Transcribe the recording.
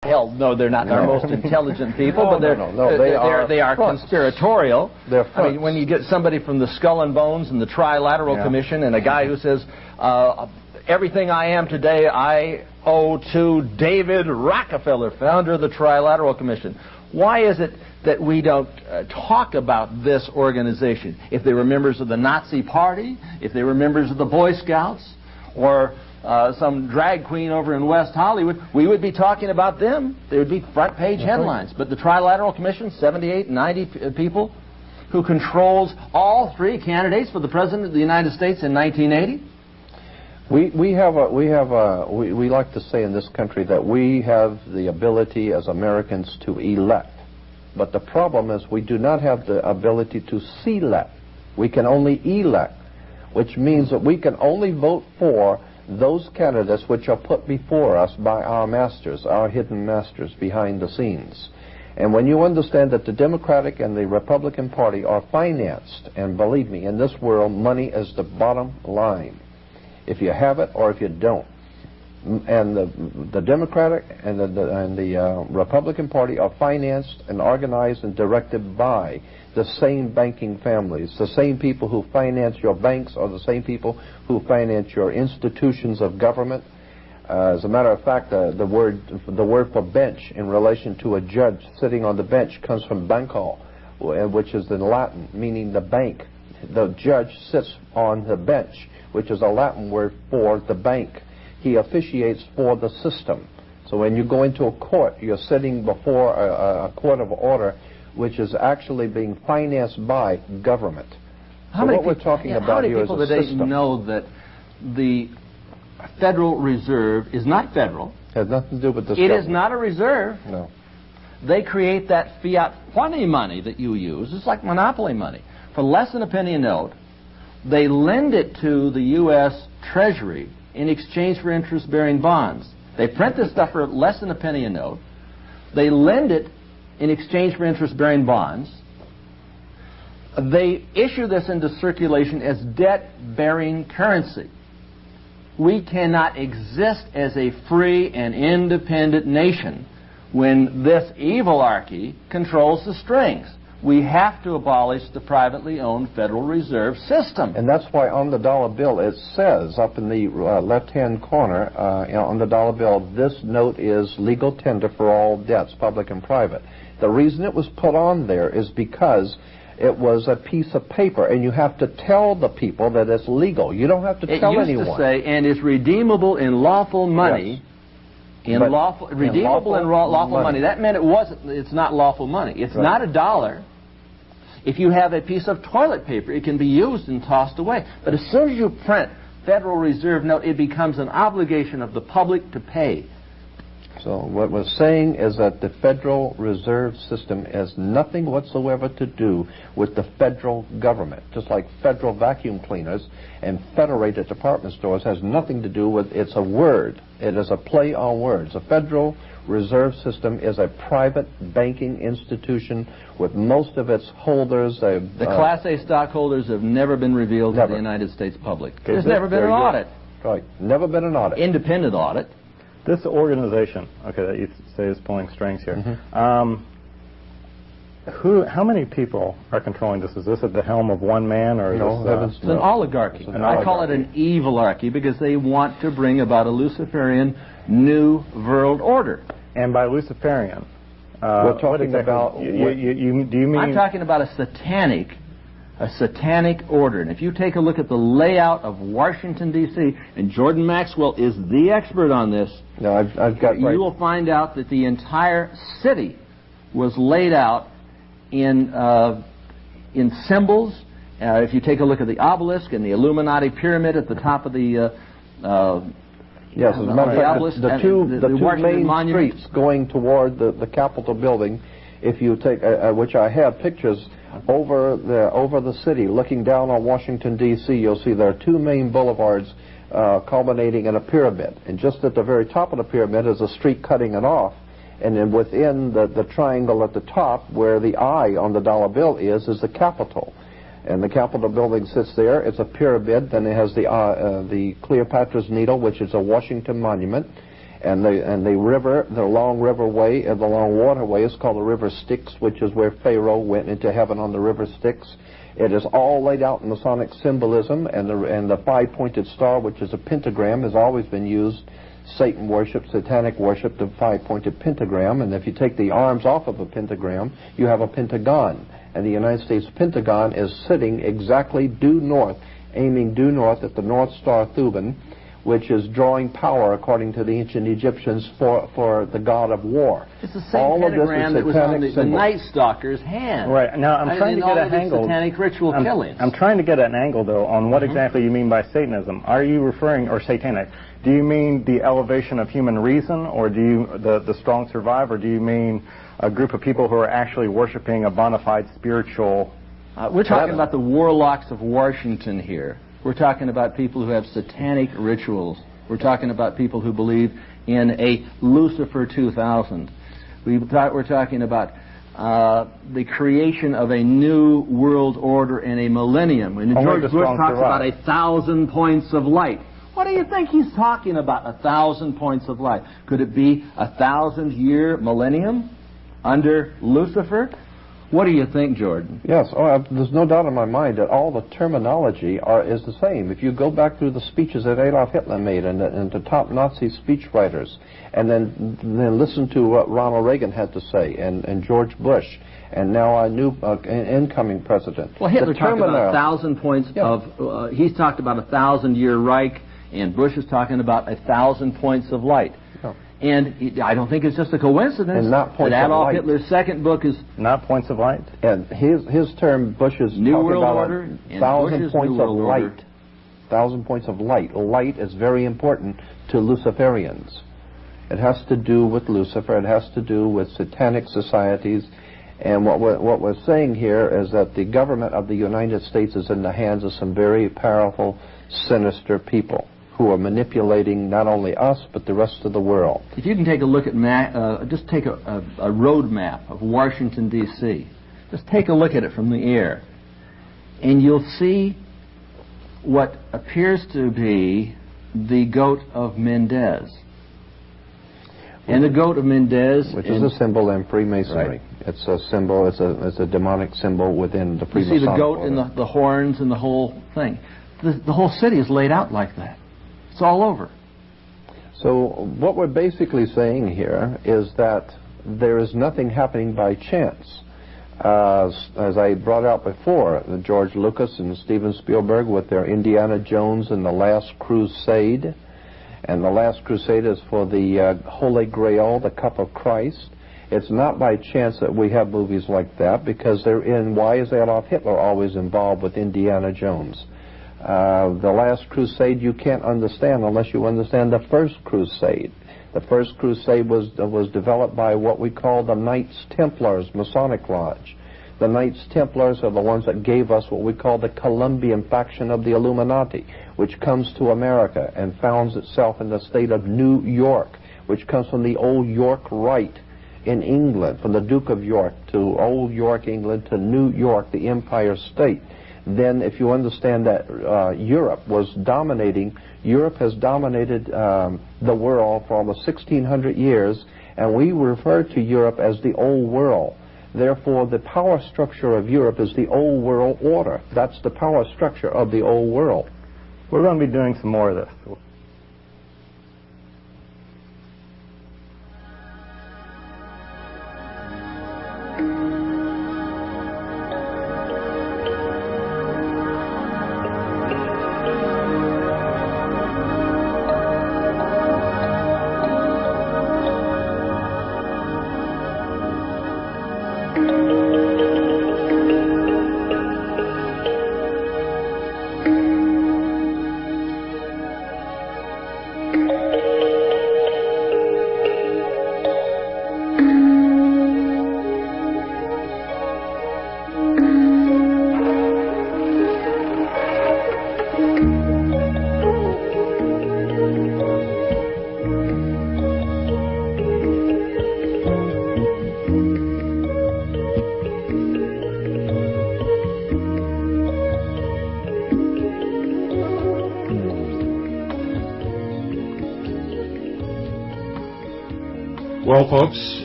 Hell, no, they're not our most intelligent people, but they are conspiratorial. They're I mean, when you get somebody from the Skull and Bones and the Trilateral Commission and a guy who says, everything I am today I owe to David Rockefeller, founder of the Trilateral Commission. Why is it that we don't talk about this organization? If they were members of the Nazi Party, if they were members of the Boy Scouts, or some drag queen over in West Hollywood, we would be talking about them. They would be front page headlines. But the Trilateral Commission, 78, 90 people, who controls all three candidates for the President of the United States in 1980. We like to say in this country that we have the ability as Americans to elect. But the problem is we do not have the ability to select. We can only elect, which means that we can only vote for those candidates which are put before us by our masters, our hidden masters behind the scenes. And when you understand that the Democratic and the Republican Party are financed, and believe me, in this world, money is the bottom line. If you have it or if you don't. And the Democratic and the Republican Party are financed and organized and directed by the same banking families. The same people who finance your banks are the same people who finance your institutions of government. As a matter of fact, the word for bench in relation to a judge sitting on the bench comes from banco, which is in Latin, meaning the bank. The judge sits on the bench, which is a Latin word for the bank. He officiates for the system. So when you go into a court, you're sitting before a court of order which is actually being financed by government. So what we're talking about here is a system. How many people today know that the Federal Reserve is not federal? Has nothing to do with this. It is not a reserve. No. They create that fiat money that you use. It's like monopoly money. For less than a penny a note, they lend it to the U.S. Treasury in exchange for interest-bearing bonds. They print this stuff for less than a penny a note. They lend it in exchange for interest-bearing bonds. They issue this into circulation as debt-bearing currency. We cannot exist as a free and independent nation when this evilarchy controls the strings. We have to abolish the privately owned Federal Reserve System. And that's why on the dollar bill it says up in the left-hand corner on the dollar bill, this note is legal tender for all debts, public and private. The reason it was put on there is because it was a piece of paper, and you have to tell the people that it's legal. You don't have to tell anyone. It used to say, and is redeemable in lawful money. Yes. Redeemable in lawful money. That meant it's not lawful money. It's not a dollar. If you have a piece of toilet paper, it can be used and tossed away. But as soon as you print Federal Reserve note, it becomes an obligation of the public to pay. So what we're saying is that the Federal Reserve System has nothing whatsoever to do with the federal government. Just like federal vacuum cleaners and federated department stores has nothing to do with, it's a word. It is a play on words. The Federal Reserve System is a private banking institution with most of its holders. The Class A stockholders have never been revealed to the United States public. There's never been an audit. Right, never been an audit. Independent audit. This organization, okay, that you say is pulling strings here, how many people are controlling this? Is this at the helm of one man, or is it's an oligarchy? I call it an evilarchy because they want to bring about a Luciferian new world order. And by Luciferian, we're talking about. Do you mean? I'm talking about a satanic order. And if you take a look at the layout of Washington, D.C., and Jordan Maxwell is the expert on this, you will find out that the entire city was laid out in symbols. If you take a look at the obelisk and the Illuminati pyramid at the top of the yes, as a matter of fact, the two main streets going toward the Capitol building, if you take, which I have pictures over the city, looking down on Washington, D.C., you'll see there are two main boulevards culminating in a pyramid. And just at the very top of the pyramid is a street cutting it off. And then within the triangle at the top, where the eye on the dollar bill is the Capitol. And the Capitol building sits there. It's a pyramid. Then it has the Cleopatra's Needle, which is a Washington monument. And the river, the long riverway, the long waterway is called the River Styx, which is where Pharaoh went into heaven on the River Styx. It is all laid out in Masonic symbolism, and the five-pointed star, which is a pentagram, has always been used. Satan worship, satanic worship, the five-pointed pentagram, and if you take the arms off of a pentagram, you have a pentagon. And the United States Pentagon is sitting exactly due north, aiming due north at the North Star Thuban, which is drawing power, according to the ancient Egyptians, for the god of war. It's the same pentagram that was on the Night Stalker's hand. Right. Now, I'm trying to get an angle. Satanic ritual killings. I'm trying to get an angle, though, on what exactly you mean by Satanism. Are you referring, or satanic, do you mean the elevation of human reason, or do you, the strong survive, or do you mean a group of people who are actually worshiping a bona fide spiritual... We're talking about the warlocks of Washington here. We're talking about people who have satanic rituals. We're talking about people who believe in a Lucifer 2000. We're talking about the creation of a new world order and a millennium. When George Bush talks about 1,000 points of light, what do you think he's talking about, 1,000 points of light? Could it be 1,000-year millennium under Lucifer? What do you think, Jordan? Yes, there's no doubt in my mind that all the terminology is the same. If you go back through the speeches that Adolf Hitler made and the top Nazi speechwriters, and then listen to what Ronald Reagan had to say, and George Bush, and now our new incoming president. Well, Hitler talked about 1,000 points of... he's talked about 1,000-year Reich, and Bush is talking about 1,000 points of light. And I don't think it's just a coincidence that Adolf Hitler's second book is... Not points of light? And his term, Bush is New talking World about Order, 1,000 points of light. 1,000 points of light. Light is very important to Luciferians. It has to do with Lucifer. It has to do with satanic societies. And what we're saying here is that the government of the United States is in the hands of some very powerful, sinister people who are manipulating not only us, but the rest of the world. If you can take a look at, just take a road map of Washington, D.C. Just take a look at it from the air, and you'll see what appears to be the goat of Mendez. And the goat of Mendez... Which is a symbol in Freemasonry. Right. It's a symbol, it's a demonic symbol within the Freemasonic You see the goat order. and the horns and the whole thing. The whole city is laid out like that. It's all over. So what we're basically saying here is that there is nothing happening by chance. As I brought out before, George Lucas and Steven Spielberg with their Indiana Jones and the Last Crusade. And the Last Crusade is for the Holy Grail, the Cup of Christ. It's not by chance that we have movies like that, because they're in... Why is Adolf Hitler always involved with Indiana Jones? The Last Crusade you can't understand unless you understand the First Crusade. The First Crusade was developed by what we call the Knights Templars Masonic Lodge. The Knights Templars are the ones that gave us what we call the Columbian faction of the Illuminati, which comes to America and founds itself in the state of New York, which comes from the old York Rite in England, from the Duke of York to old York, England, to New York, the Empire State. Then if you understand that Europe has dominated the world for almost 1,600 years, and we refer to Europe as the Old World. Therefore, the power structure of Europe is the Old World Order. That's the power structure of the Old World. We're going to be doing some more of this. folks.